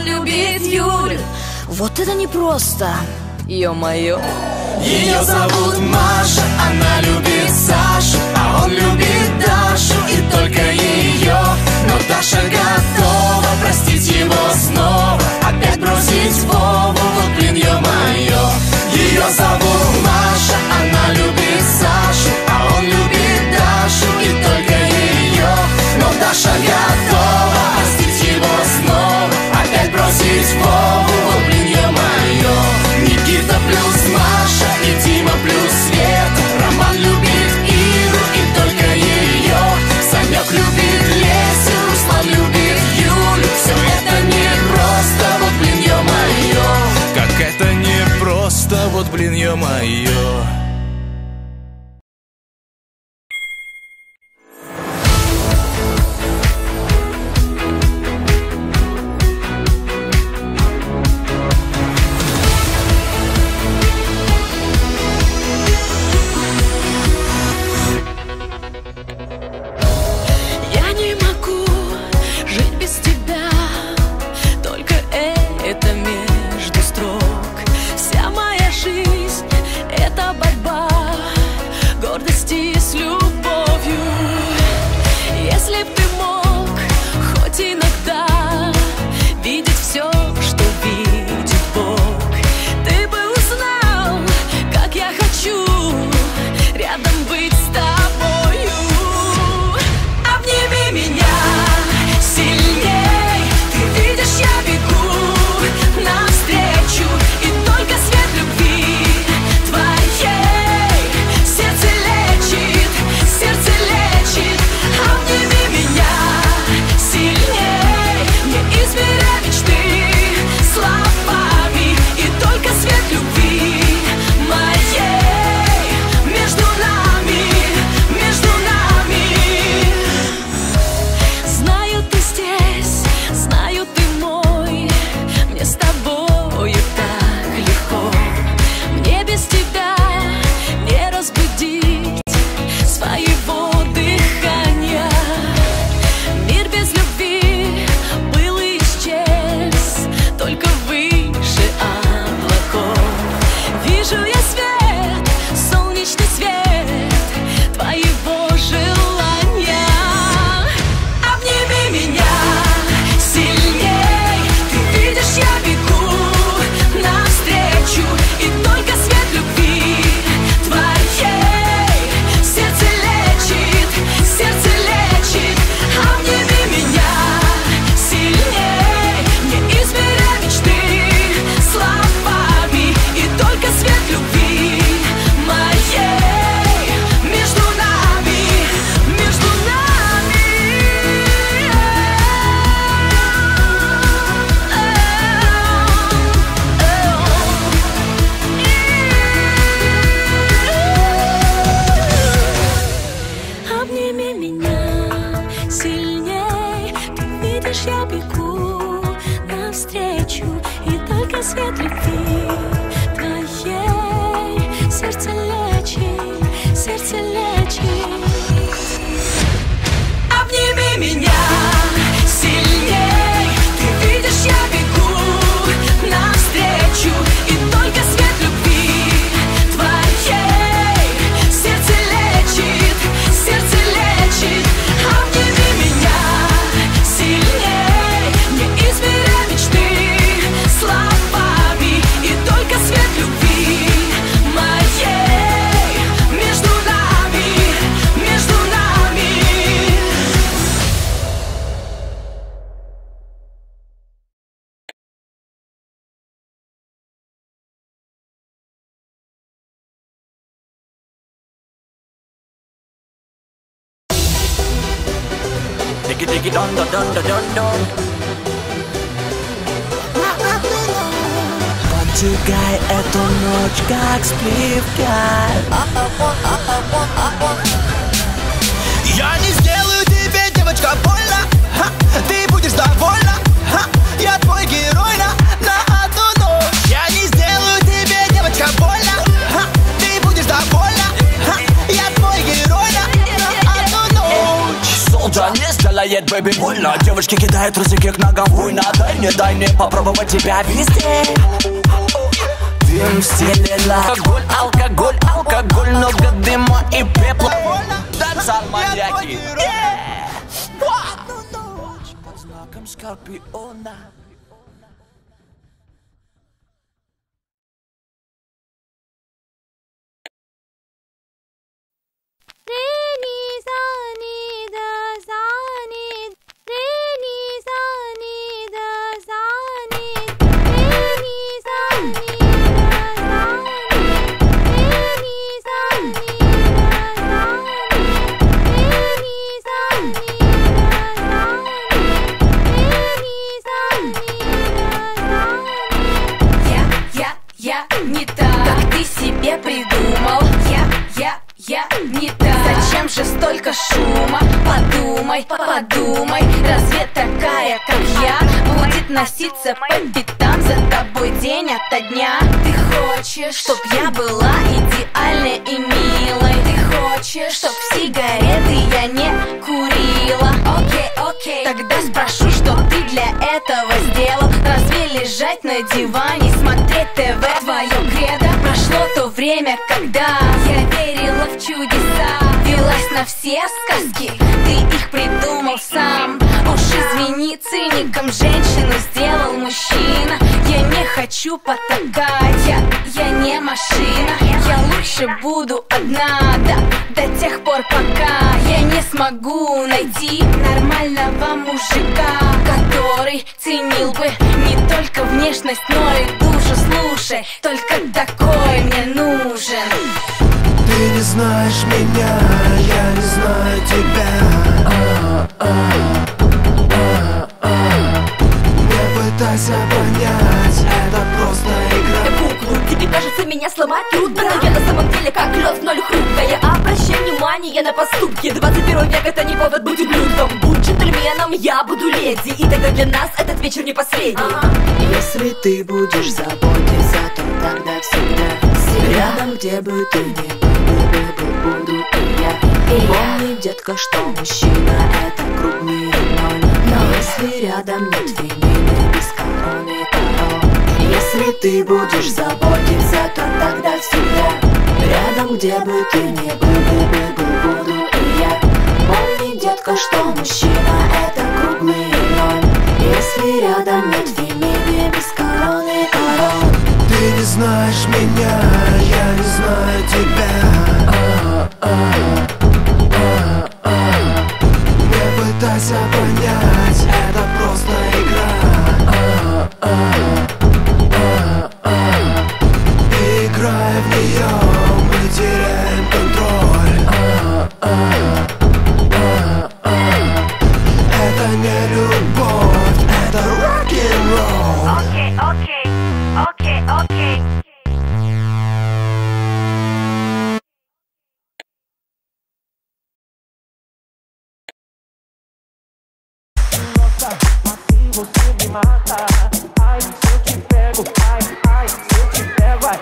любит Юлю. Вот это непросто, ё-моё. Ее зовут Маша, она любит Сашу, а он любит Дашу, и только ее. Но Даша готова простить его снова, опять бросить Вову, вот блин, ё-моё. Ее зовут Маша, она любит Сашу, а он любит Дашу, и только ее. Но Даша готова простить его снова, опять бросить Вову, вот блин, ё-моё. Никита плюс Маша и Дима плюс Света, Роман любит Иру и только ее. Санек любит Лесю, Руслан любит Юлю. Все это непросто, вот блин, ё-моё. Как это непросто, вот блин, ё-моё. Поджигай эту ночь, как сливка. Я не сделаю тебе, девочка, больно. Ты будешь довольна. Я твой герой на одну ночь. Я не сделаю тебе, девочка, больно. Ты будешь довольна. Я твой герой на одну ночь. Солджа не сделает нет, бэби, больно. Девочки кидают трусики к ногам, буйно. Дай мне попробовать тебя везде. Дым в стиле алкоголь, алкоголь, алкоголь, много дыма и пепла. Танцал маньяки. Под знаком Скорпиона. Я не так, как ты себе придумал. Я не так. Зачем же столько шума? Подумай, разве такая, как я, будет носиться по пятам за тобой день ото дня? Ты хочешь, чтоб я была идеальной и милой? Ты хочешь, чтоб сигареты я не курила? Окей, тогда спрошу, что ты для этого сделал? Разве лежать на диване, смотреть ТВ твое кредо? Прошло то время, когда я верила в чудеса, велась на все сказки, ты их придумал сам. Уж извини, циником женщину сделал мужчина. Я не хочу потакать, я не машина. Я лучше буду одна, до тех пор, пока я не смогу найти нормального мужика, который ценил бы не только внешность, но и душу. Слушай, только такой мне нужен. Ты не знаешь меня, я не знаю тебя. Не пытайся понять, это просто игра. Куклу, тебе кажется меня сломать трудно, но я на самом деле как лед, ноль хрупкая. Обращай внимание на поступки. 21 век это не повод быть ублюдком. Будь джентльменом, я буду леди, и тогда для нас этот вечер не последний. Если ты будешь заботиться, то тогда всегда рядом, где бы ты ни был, буду и я. Помни, детка, что мужчина это круглый ноль. Но если рядом нет фемины, без короны король. Если ты будешь заботиться, то тогда всегда рядом, где бы ты ни был, буду и я. Помни, детка, что мужчина это круглый ноль. Если рядом нет фемины, без короны король. Ты не знаешь меня, я не знаю тебя. Не пытайся понять, это просто игра. Играя в нее, мы теряем контроль. Это не любовь, это рок-н-ролл. Окей. Você me mata, ai, se eu te pego, ai, se eu te pego, ai,